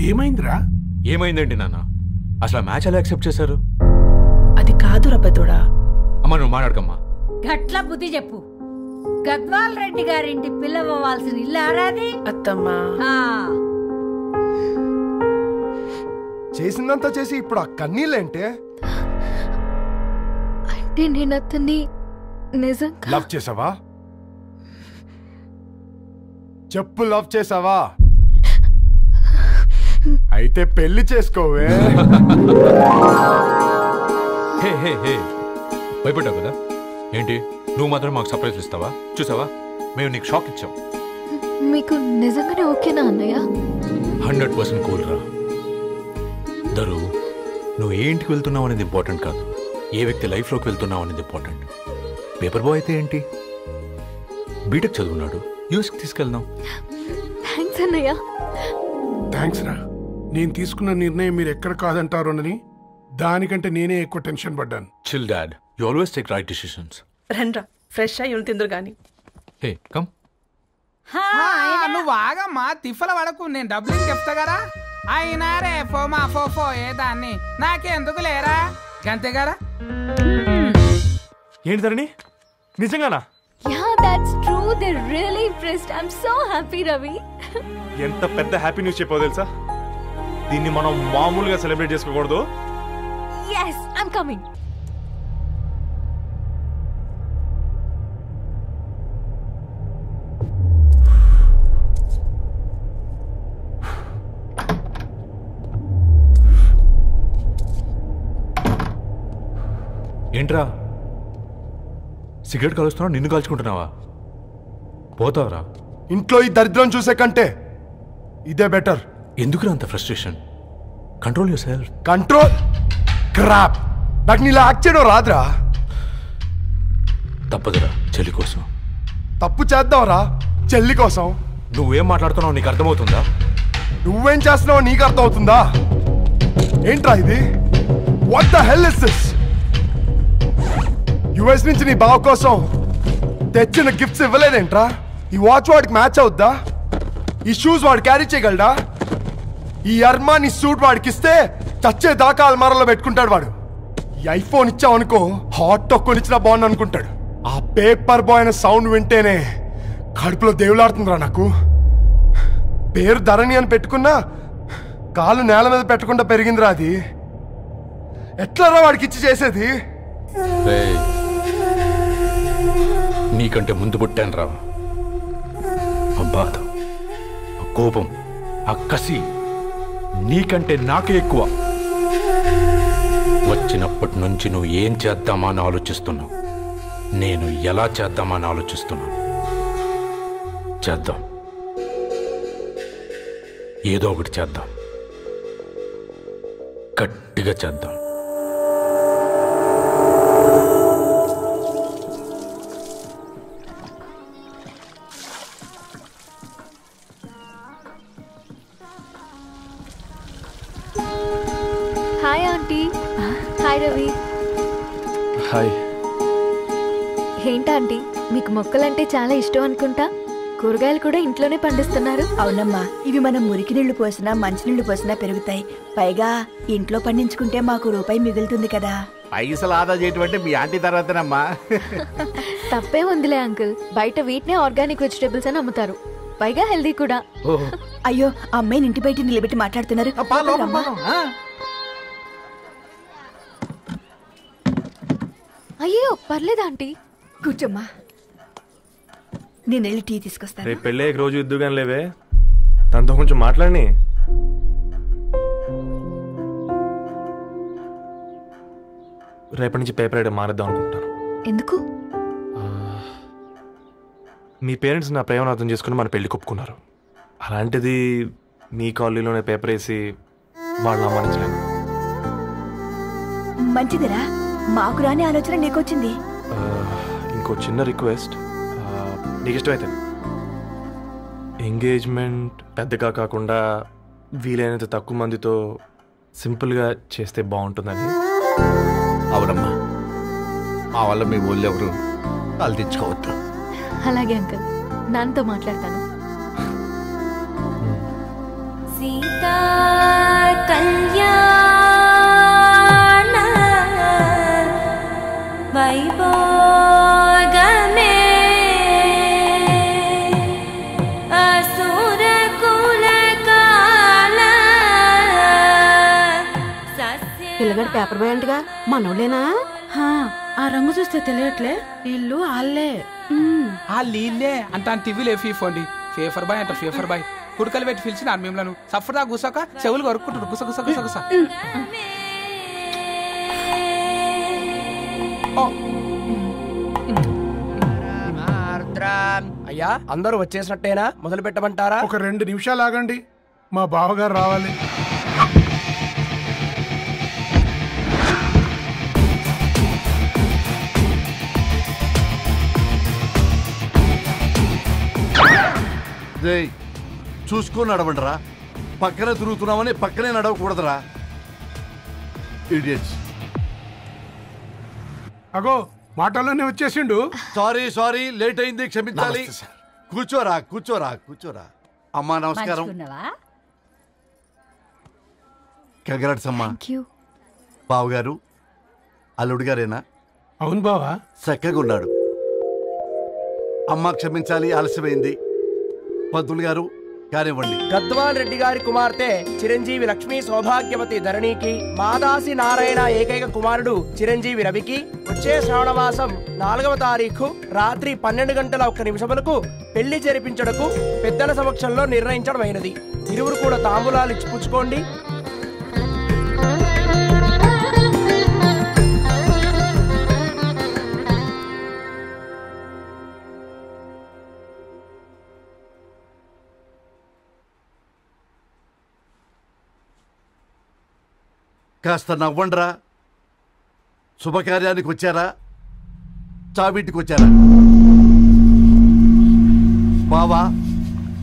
ఏమైందిరా? ఏమైందండి నాన్న? అసలు మ్యాచ్ ఎలా యాక్సెప్ట్ చేశారు? అది కాదు రబ్బతోడా. అమ్మ నువ్వు మాట్లాడకమ్మా. గట్ల బుద్ధి చెప్పు. గద్వాల్ రెడ్డి గారింటి పిల్లవ్వాల్సిన ఇల్లు ఆరాది అత్తమ్మా. చేసిందంతా చేసి ఇప్పుడు ఆ కన్నీళ్ళేంటే? అంటే నేను అతన్ని నిజంగా లవ్ చేసావా? చెప్పు, లవ్ చేసావా? అయితే పెళ్లి చేసుకోవే. భయపడ్డావు కదా ఏంటి? నువ్వు మాత్రం మాకు సర్ప్రైజ్ ఇస్తావా? చూసావా, మేము నీకు షాక్ ఇచ్చాం. మీకు నిజంగానే ఓకేనా అన్నయ్య? 100% కూల్ రా. దరు, నువ్వు ఏ ఇంటికి వెళ్తున్నావు అనేది ఇంపార్టెంట్ కాదు, ఏ వ్యక్తి లైఫ్లోకి వెళ్తున్నావు అనేది ఇంపార్టెంట్. పేపర్ బాయ్ అయితే ఏంటి, బీటెక్ చదువున్నాడు, యూఎస్కి తీసుకెళ్దాం. థ్యాంక్స్ అన్నయ్య. థ్యాంక్స్ రా. నేను తీసుకున్న నిర్ణయం మీరు ఎక్కడ కాదంటారోనని దానికంటే నేనే ఎక్కువ టెన్షన్ పడ్డాను. Chill dad, you always take right decisions. రండ్రా, ఫ్రెష్ అయ్యి తిందురు గాని. Hey come. నువ్వు ఆగమ్మా, తిఫల పడకు, నేను డబ్బులు చెప్తా కదా. అయినా రే ఫో ఏదాన్ని నాకెందుకు లేరా గంతే కదా. ఏంటి ధరణి, నిజంగానా? Yeah, that's true. They're really impressed. I'm so happy, Ravi. ఎంత పెద్ద హ్యాపీ న్యూస్ చెప్పావు తెలుసా? దీన్ని మనం మామూలుగా సెలబ్రేట్ చేసుకోకూడదు. Yes, I'm coming. ఏంట్రా సిగరెట్ కాలుస్తున్నావు? నిన్ను కాల్చుకుంటున్నావా? పోతావరా? ఇంట్లో ఈ దరిద్రం చూసే కంటే ఇదే బెటర్. ఎందుకు అంత frustration? Control your self. Control crap. నాకు నీలా యాక్ట్ చేయడం రాదురా. తప్పదురా, చెల్లి కోసం. తప్పు చేద్దాంరా, చెల్లి కోసం. నువ్వేం మాట్లాడుతున్నావు నీకు అర్థమవుతుందా? నువ్వేం చేస్తున్నావో నీకు అర్థమవుతుందా? ఏంట్రా ఇది? What the hell is this? US నుంచి నీ బావ కోసం తెచ్చిన గిఫ్ట్స్ ఇవ్వలేదేంట్రా? ఈ వాచ్ వాడికి మ్యాచ్ అవుద్దా? ఈ షూస్ వాడు క్యారీ చేయగలడా? ఈ అర్మానీ సూట్ వాడికి ఇస్తే చచ్చే దాకా అల్మారాలో పెట్టుకుంటాడు వాడు. ఈ ఐఫోన్ ఇచ్చావనుకో హాట్ టొక్కని ఇచ్చినా బాగుంది అనుకుంటాడు. ఆ పేపర్ బాయ్ అనే సౌండ్ వింటేనే కడుపులో దేవులాడుతుందిరా నాకు. పేరు ధరణి అని పెట్టుకున్నా కాలు నేల మీద పెట్టకుండా పెరిగిందిరా అది. ఎట్లారా వాడికి ఇచ్చి చేసేది? నీకంటే ముందు పుట్టాను రా. ఆ బాధ, ఆ కోపం, ఆ కసి నీకంటే నాకే ఎక్కువ. వచ్చినప్పటి నుంచి నువ్వు ఏం చేద్దామా అని ఆలోచిస్తున్నావు, నేను ఎలా చేద్దామా అని ఆలోచిస్తున్నాను. చేద్దాం, ఏదో ఒకటి చేద్దాం, గట్టిగా చేద్దాం. Hi aunty. Hi Ravi. Hi. ఏంటంటీ, మీకు మొక్కలంటే చాలా ఇష్టం అనుకుంటా. కూరగాయలు కూడా ఇంట్లోనే పండిస్తున్నారు. అవునమ్మా, ఇవి మనం మురికి నీళ్లు పోసినా మంచినీళ్లు పోసినా పెరుగుతాయి. పైగా ఇంట్లో పండించుకుంటే మాకు రూపాయి మిగులుతుంది కదా. పైసలు ఆదా చేయటం అంటే మీ ఆంటీ తర్వాతనమ్మా. తప్పే ఉందిలే అంకుల్, బయట వీటినే ఆర్గానిక్ వెజిటేబుల్స్ అని అమ్ముతారు, పైగా హెల్దీ కూడా. అయ్యో, అమ్మాయిని ఇంటి బయట నిలబెట్టి మాట్లాడుతున్నారు. అయ్యో పర్లేదు ఆంటీ, కూర్చోమ్మా, నేను వెళ్ళి టీ తీసుకొస్తాను. రేపు పెళ్ళి రోజు ఇద్దుగాని లేవే, తనతో కొంచెం మాట్లాడి. రేపటి నుంచి పేపర్ రైడ్ మారేద్దాం అనుకుంటాను. ఎందుకు? మీ పేరెంట్స్ నా ప్రేమను అర్థం చేసుకుని మన పెళ్లి ఒప్పుకున్నారు. అలాంటిది మీ కాలనీలోనే పేపర్ వేసి వాళ్ళు అమ్మానించలేను. మంచిదిరా, మాకు రాని ఆలోచన నీకొచ్చింది. ఇంకో చిన్న రిక్వెస్ట్, నీకు ఇష్టమైతే ఎంగేజ్మెంట్ పెద్దగా కాకుండా వీలైనంత తక్కువ మందితో సింపుల్గా చేస్తే బాగుంటుందని. అవునమ్మా, మా వల్ల మీ ఊళ్ళో ఎవరు వాళ్ళు తెచ్చుకోవద్దు. అలాగే అంకుల్, నాన్నతో మాట్లాడతాను. సీతా కళ్యాణ వైభోగమే అసుర కుల కాల పిల్లగాడు పేపర్ బాయ్ అంటగా మనోళ్ళేనా? ఆ రంగు చూస్తే తెలియట్లే ఇల్లు ఆళ్ళే ఆ లీల్లే అంత టీవీలో ఫీఫోండి ఫేఫర్ బాయ్ అంట ఫేఫర్ బాయ్ కుడుకలు పెట్టి పిలిచిన మిమ్మల్ని సఫర్దా గుసక చెవులు కొరుక్కుంటారు గుస గుస గుస గుస అయ్యా అందరూ వచ్చేసినట్టేనా? మొదలు పెట్టమంటారా? ఒక 2 నిమిషాలు ఆగండి, మా బావగారు రావాలి. చూసుకొని నడవండిరా. పక్కన తిరుగుతున్నామని పక్కనే నడవకూడదురా. ఇడియట్స్. అగో మాటల్లోనే వచ్చేసిండు. సారీ సారీ లేట్ అయింది, క్షమించాలి. కూర్చోరా కూర్చోరా కూర్చోరా. అమ్మా నమస్కారం. కంగ్రాట్స్ అమ్మా. బావగారు అల్లుడు గారేనా? అవును బావా. చక్కగా ఉన్నాడు. అమ్మ క్షమించాలి, ఆలస్యమైంది. పంతులు గారు కానివ్వండి. గద్వాల్ రెడ్డి గారి కుమార్తె చిరంజీవి లక్ష్మీ సౌభాగ్యవతి ధరణికి, మాదాసి నారాయణ ఏకైక కుమారుడు చిరంజీవి రవికి వచ్చే శ్రావణమాసం 4వ తారీఖు రాత్రి 12:01 పెళ్లి జరిపించడకు పెద్దల సమక్షంలో నిర్ణయించడమైనది. ఇరువురు కూడా తాంబూలాలు ఇచ్చి పుచ్చుకోండి. కాస్త నవ్వండ్రా. శుభకార్యానికి వచ్చారా, చావింటికి వచ్చారా? బావా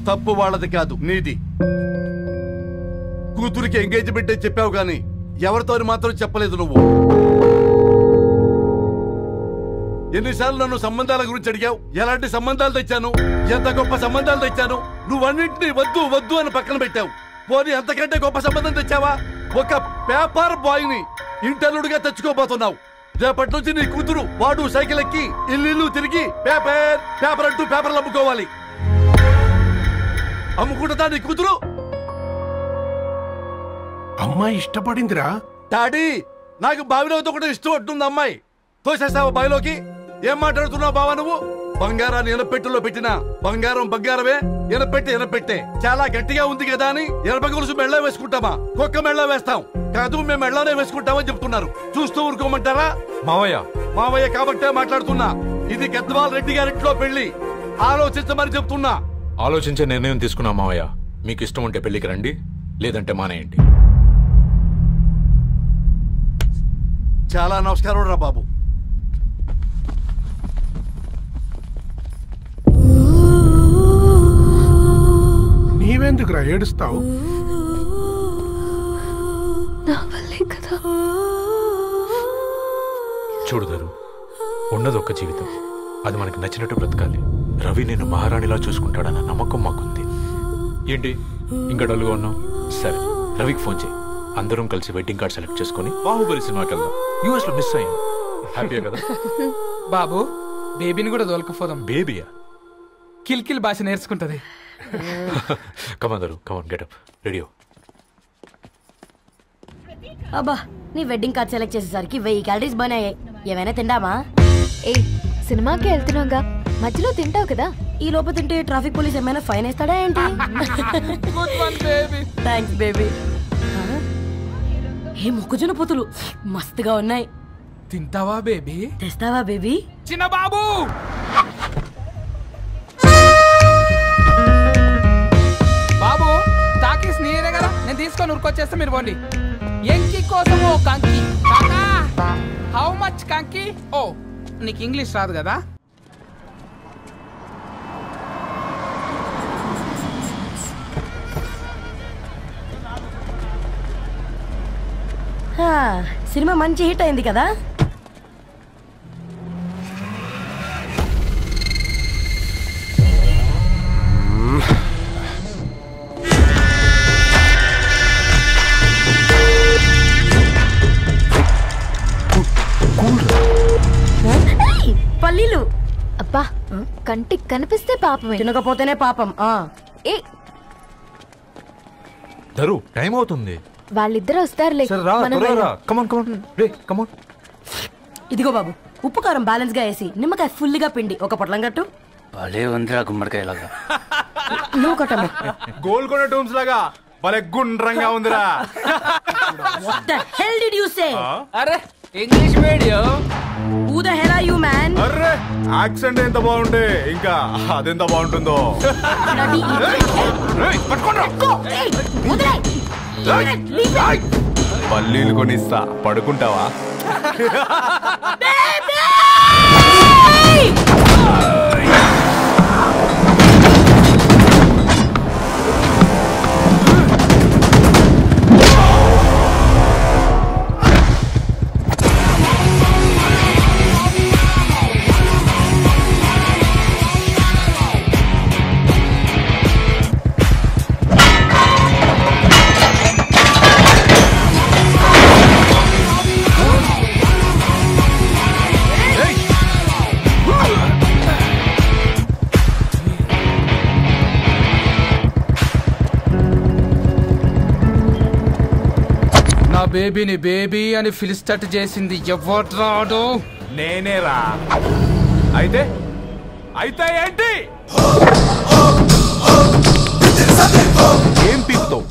తప్పు వాళ్ళది కాదు, నీది. కూతురికి ఎంగేజ్మెంట్ అని చెప్పావు కానీ ఎవరితో మాత్రం చెప్పలేదు నువ్వు. ఎన్నిసార్లు నన్ను సంబంధాల గురించి అడిగావు? ఎలాంటి సంబంధాలు తెచ్చాను, ఎంత గొప్ప సంబంధాలు తెచ్చాను. నువ్వన్నింటినీ వద్దు వద్దు అని పక్కన పెట్టావు. పోనీ అంతకంటే గొప్ప సంబంధం తెచ్చావా? ఒక పేపర్ బాయ్ ని ఇంటర్లుడిగా తెచ్చుకోబోతున్నావు. రేపటి నుంచి నీ కూతురు వాడు సైకిల్ ఎక్కి ఇల్లు తిరిగి పేపర్ పేపర్ అంటూ పేపర్లు అమ్ముకోవాలి. అమ్ముకుంటుందా నీ కూతురు? అమ్మాయి ఇష్టపడిందిరా. డాడీ నాకు బావిలోతో కూడా ఇష్టం అంటుంది అమ్మాయి. తోసేస్తావా బావిలోకి? ఏం మాట్లాడుతున్నావు బావా నువ్వు? బంగారాన్ని ఎనపెట్టులో పెట్టినా బంగారం బంగారమే, ఎనపెట్టి ఎనపెట్టే. చాలా గట్టిగా ఉంది కదా అని ఎనప గొలుసు మెళ్ళ వేసుకుంటామా? కుక్క మెళ్ళ వేస్తాం కాదు, మేము మెళ్ళనే వేసుకుంటామని చెప్తున్నారు. చూస్తూ ఊరుకోమంటారా? మావయ్య మావయ్య కాబట్టే మాట్లాడుతున్నా. ఇది గద్వాల్ రెడ్డి గారింట్లో పెళ్లి, ఆలోచించమని చెప్తున్నా. ఆలోచించే నిర్ణయం తీసుకున్నా మావయ్య. మీకు ఇష్టం ఉంటే పెళ్లికి రండి, లేదంటే మానేయండి. చాలా నమస్కారం రా బాబు. నీవెందుకురా ఏడుస్తావు? చూడుదారు, ఉన్నది ఒక్క జీవితం, అది మనకి నచ్చినట్టు బ్రతకాలి. రవి నేను మహారాణిలా చూసుకుంటాడన్న నమ్మకం మాకుంది. ఏంటి ఇంకా డల్గా ఉన్నావు? సరే రవికి ఫోన్ చేయి, అందరం కలిసి వెడ్డింగ్ కార్డ్ సెలెక్ట్ చేసుకుని బాహుబలి సినిమాకి వెళ్దాం. యూఎస్ లో మిస్ అయ్యింది. హ్యాపీయా కదా బాబు? బేబీని కూడా దొరకపోదాం. బేబీయా? కిల్కిల్ భాష నేర్చుకుంటది. కమాందరు కమాన్ గెటప్ రెడీ. అబ్బా, నీ వెడ్డింగ్ కార్డ్ సెలెక్ట్ చేసేసరికి 1000 క్యాలరీస్ బర్న్ అయ్యాయి. ఏమైనా తిండామా? ఏ సినిమాకి వెళ్తున్నాగా, మధ్యలో తింటావు కదా. ఈ లోపు తింటే ట్రాఫిక్ పోలీస్ ఏమైనా ఫైన్ వేస్తాడా ఏంటి? Thanks baby. ఏ మొక్కజొన్న పొతులు మస్తుగా ఉన్నాయి. తింటావా బేబీ? తెస్తావా బేబీ? చిన్న బాబు బాబు తాకీస్ నీరే కదా, నేను తీసుకొని ఉరుకొచ్చేస్తే మీరు పోండి. ఎంకి కోసం ఓ కంకి. హౌ మచ్ కంకి? ఓ నీకు ఇంగ్లీష్ రాదు కదా. సినిమా మంచి హిట్ అయింది కదా. అబ్బా కంటికి కనిపిస్తే పాపమే, తినకపోతేనే పాపం. ఏ దరు టైం అవుతుంది. వాళ్ళిద్దరు వస్తారులే. మనం వెళ్దాం. ఇదిగో బాబు, ఉప్పు కారం బ్యాలెన్స్ గా వేసి నిమ్మకాయ ఫుల్ గా పిండి ఒక పొట్లం కట్టు. భలే ఉందిరా గుమ్మడికాయలాగా. నువ్వు కట్టమ్మా. గోల్కొండ టూమ్స్ లాగా భలే గుండ్రంగా ఉందిరా. What the hell did you say? అరే English medium. Who the hell are you, man? Array accent ఎంత బాగుంటే ఇంకా అదెంత బాగుంటుందో. పల్లీలు కొనిస్తా, పడుకుంటావా? బేబీని బేబీ అని ఫిలిస్టట్ చేసింది ఎవరు రాడు? నేనేరా. అయితే అయితే ఏంటి? ఏం పీకుతావు?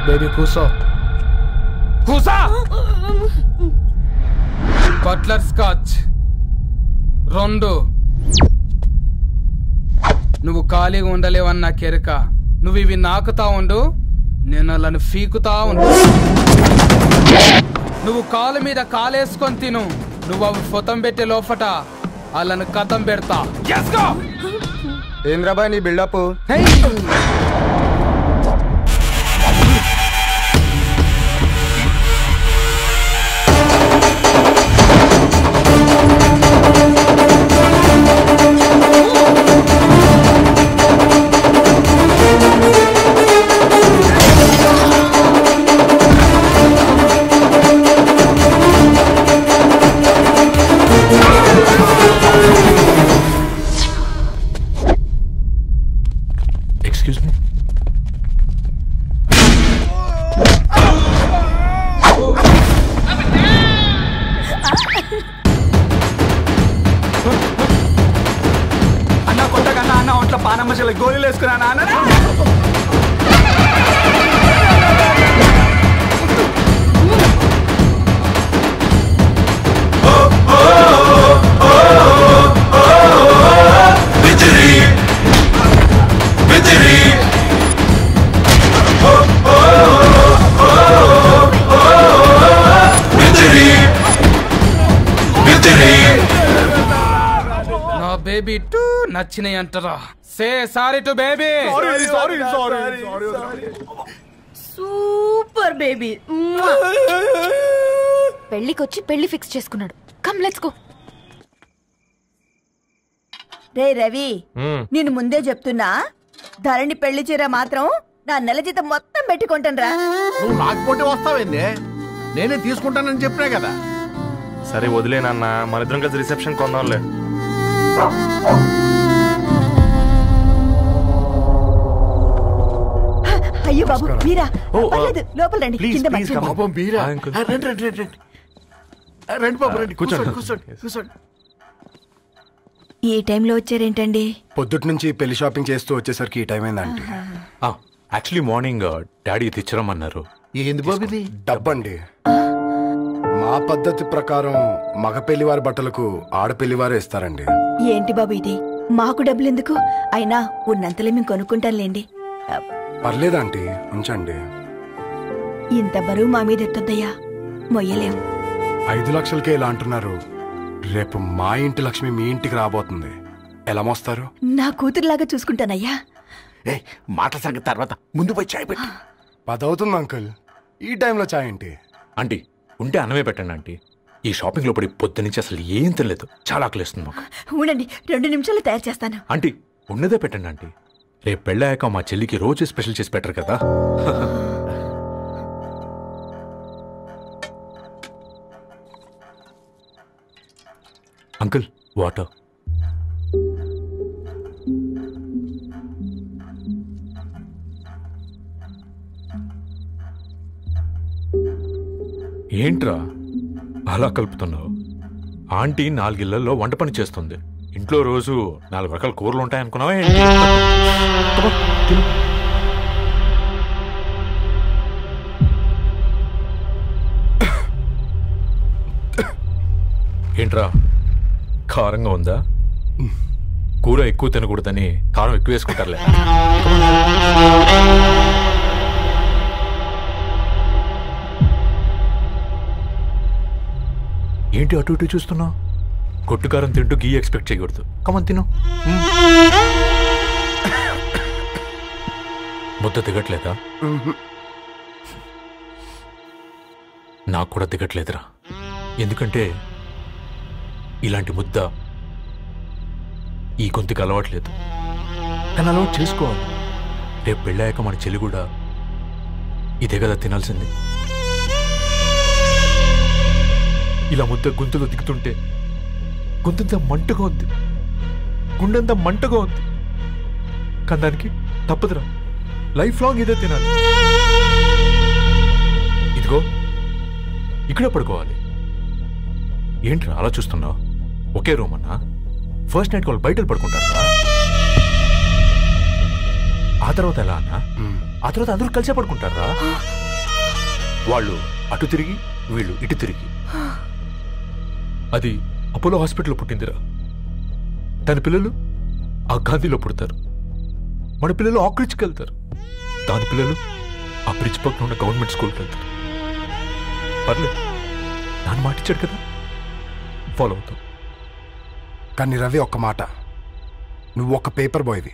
బేబీ కూసో. కూసా. Butler scotch 2. నువ్వు ఖాళీగా ఉండలేవన్న కెరక. నువ్వు ఇవి నాకుతా ఉండు, నేను అలాను ఫీకుతా ఉండు. నువ్వు కాలు మీద కాలేసుకొని తిను. నువ్వు అవి ఫొతం పెట్టే లోపట అలాను కథం పెడతా. ఏంద్రాబాయ్ నీ బిల్డప్? Excuse me? అన్న కొట్టకన్నా అన్న ఒంట్లో పానమ్మశల గోళీలు వేసుకున్నా అన్న. నా బేబీ టూ నచ్చినాయి అంటారా? Say sorry to baby. Super baby. పెళ్లికొచ్చి పెళ్లి ఫిక్స్ చేసుకున్నాడు. Come let's go. రే రవి, నేను ముందే చెప్తున్నా, ధరణి పెళ్లి చీర మాత్రం నా నెల జీతం మొత్తం పెట్టుకుంటాను రా. నువ్వు నాకు పోటీ వస్తావేంది? నేనే తీసుకుంటానని చెప్పినా కదా. సరే వదిలేనన్న, మన ఇద్దరం కలిసి రిసెప్షన్ కొందాంలే. అయ్యో బాబు మీరా, పర్లేదు లోపల రండి. కింద మర్చిపోయాను. పాపం మీరా? రండి రండి రండి రండి బాబు రండి. కూర్చోండి కూర్చోండి కూర్చోండి. ఈ టైంలో వచ్చారేంటండి? పొద్దుటి నుంచి పెళ్లి షాపింగ్ చేస్తూ వచ్చేసరికి ఈ టైం అయిందండి. యాక్చువల్లీ మార్నింగ్ డాడీ తెచ్చరమన్నారు. ఏంది బాబు ఇది? డబ్బండి. మా పద్ధతి ప్రకారం మగ పెళ్లివారి బట్టలకు ఆడపెళ్లివారే ఇస్తారండి. ఏంటి బాబు ఇది? మాకు డబ్బులు ఎందుకు? అయినా ఉన్నంతలే మేము కొనుక్కుంటాంలేండి. పర్లేదంటీ, ఉంచండి. ఇంత బరువు మా మీద ఎత్తొద్దయ్యా, మొయ్యలేం. 5 లక్షలకే ఇలా అంటున్నారు. రేపు మా ఇంటి లక్ష్మి మీ ఇంటికి రాబోతుంది. ఎలా మోస్తారు? నా కూతురులాగా చూసుకుంటానయ్యా. మాట సంగతి తర్వాత, ముందు పోయి చాయ్ పెట్టి. 10 అవుతుంది అంకుల్. ఈ టైంలో చాయ్ ఏంటి? ఆంటీ ఉంటే అన్నమే పెట్టండి ఆంటీ. ఈ షాపింగ్లో పడి పొద్దు నుంచి అసలు ఏం తినలేదు. చాలా ఆకలిస్తుంది మాకు. ఉండండి 2 నిమిషాలు తయారు చేస్తాను. ఆంటీ ఉన్నదే పెట్టండి ఆంటీ. రేపు పెళ్ళాక మా చెల్లికి రోజు స్పెషల్ చేసి పెట్టరు కదా. Uncle water. ఏంట్రా అలా కలుపుతున్నావు? ఆంటీ 4 ఇళ్లలో వంట పని చేస్తుంది. ఇంట్లో రోజు 4 రకాల కూరలు ఉంటాయనుకున్నావా ఏంటి? ఏంట్రా కారంగా ఉందా? కూర ఎక్కువ తినకూడదని కారం ఎక్కువ వేసుకుంటారులే. ఏంటి అటు ఇటు చూస్తున్నావు? కొట్టుకారం తింటూ గీ ఎక్స్పెక్ట్ చేయకూడదు. కమన్ తిను. ముద్ద దిగట్లేదా? నాకు కూడా దిగట్లేదురా. ఎందుకంటే ఇలాంటి ముద్ద ఈ గొంతుకి అలవాట్లేదు. కానీ అలవాటు చేసుకోవాలి. రేపు పెళ్ళాక మన చెల్లి కూడా ఇదే కదా తినాల్సింది. ఇలా ముద్ద గొంతులో దిగుతుంటే గొంతంతా మంటగా ఉంది, గుండెంతా మంటగా ఉంది. కానీ దానికి తప్పదురా, లైఫ్ లాంగ్ ఇదే తినాలి. ఇదిగో ఇక్కడే పడుకోవాలి. ఏంట్రా అలా చూస్తున్నావు? ఒకే రూమ్ అన్నా? ఫస్ట్ నైట్ వాళ్ళు బయట పడుకుంటారా? ఆ తర్వాత ఎలా అన్నా? ఆ తర్వాత అందరూ కలిసే పడుకుంటారా? వాళ్ళు అటు తిరిగి వీళ్ళు ఇటు తిరిగి. అది అపోలో హాస్పిటల్లో పుట్టిందిరా. దాని పిల్లలు ఆ గాంధీలో పుడతారు. మన పిల్లలు ఆక్రిడ్జ్కి వెళ్తారు. దాని పిల్లలు ఆ బ్రిడ్జ్ పక్కన ఉన్న గవర్నమెంట్ స్కూల్కి వెళ్తారు. పర్లేదు, నాన్న మాట ఇచ్చాడు కదా, ఫాలో అవుతాం. కానీ రవి ఒక్క మాట, నువ్వు ఒక పేపర్ బాయ్వి.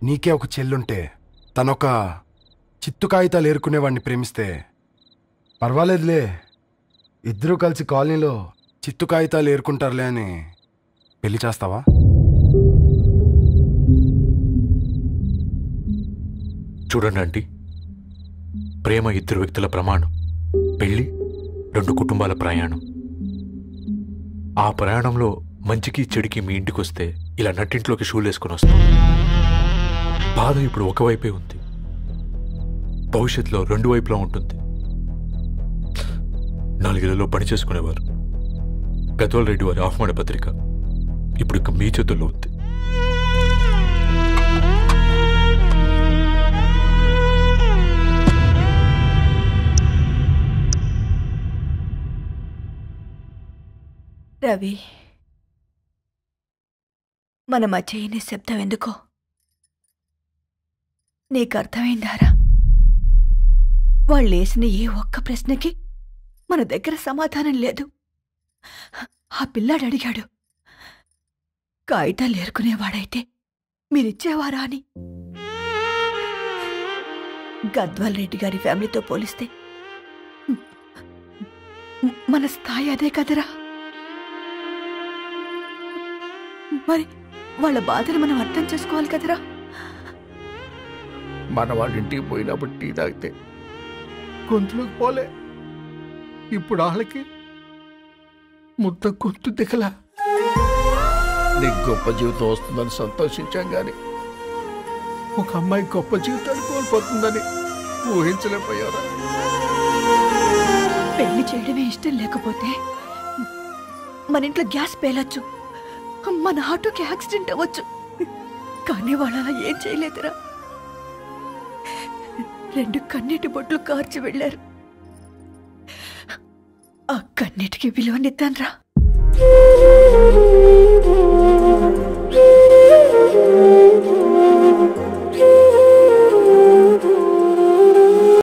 నీకే ఒక చెల్లుంటే తనొక చిత్తు కాగితాలు ఏరుకునేవాడిని ప్రేమిస్తే పర్వాలేదులే, ఇద్దరూ కలిసి కాలనీలో చిత్తు కాగితాలు ఏరుకుంటారులే అని పెళ్లి చేస్తావా? చూడండి ఆంటీ, ప్రేమ 2 వ్యక్తుల ప్రమాణం, పెళ్లి 2 కుటుంబాల ప్రయాణం. ఆ ప్రయాణంలో మంచికి చెడుకి మీ ఇంటికి వస్తే ఇలా నట్టింట్లోకి షూలు వేసుకుని వస్తాం. బాధ ఇప్పుడు ఒకవైపే ఉంది, భవిష్యత్తులో 2 వైపులా ఉంటుంది. 4 ఏళ్లలో పని చేసుకునేవారు గద్వాల్ రెడ్డి వారి ఆహ్వాన పత్రిక ఇప్పుడు ఇక మీ చేతుల్లో ఉంది. రవి, మన మధ్య ఈ నిశ్శబ్దం ఎందుకో నీకు అర్థమైందారా? వాళ్ళు వేసిన ఏ ఒక్క ప్రశ్నకి మన దగ్గర సమాధానం లేదు. ఆ పిల్లాడు అడిగాడు, కాగితాలు ఏరుకునేవాడైతే మీరిచ్చేవారా అని. గద్వాల్ రెడ్డి గారి ఫ్యామిలీతో పోలిస్తే మన స్థాయి అదే కదరా. మరి వాళ్ళ బాధను మనం అర్థం చేసుకోవాలి కదరా. మన వాళ్ళ ఇంటికి పోయినప్పుడు టీ తాగితే గొంతులోకి పోలే, ఇప్పుడు వాళ్ళకి ముద్ద గొంతు దిగలా. నీకు గొప్ప జీవితం వస్తుందని సంతోషించాం కానీ ఒక అమ్మాయి గొప్ప జీవితాన్ని కోల్పోతుందని ఊహించలేకపోయారా? పెళ్లి చేయడమే ఇష్టం లేకపోతే మన ఇంట్లో గ్యాస్ పేలొచ్చు, మన ఆటోకి యాక్సిడెంట్ అవ్వచ్చు, కానీ వాళ్ళు అలా ఏం చేయలేదురా. 2 కన్నీటి బొట్లు కార్చి వెళ్ళారు. ఆ కన్నీటికి విలువనిద్దాన్రా.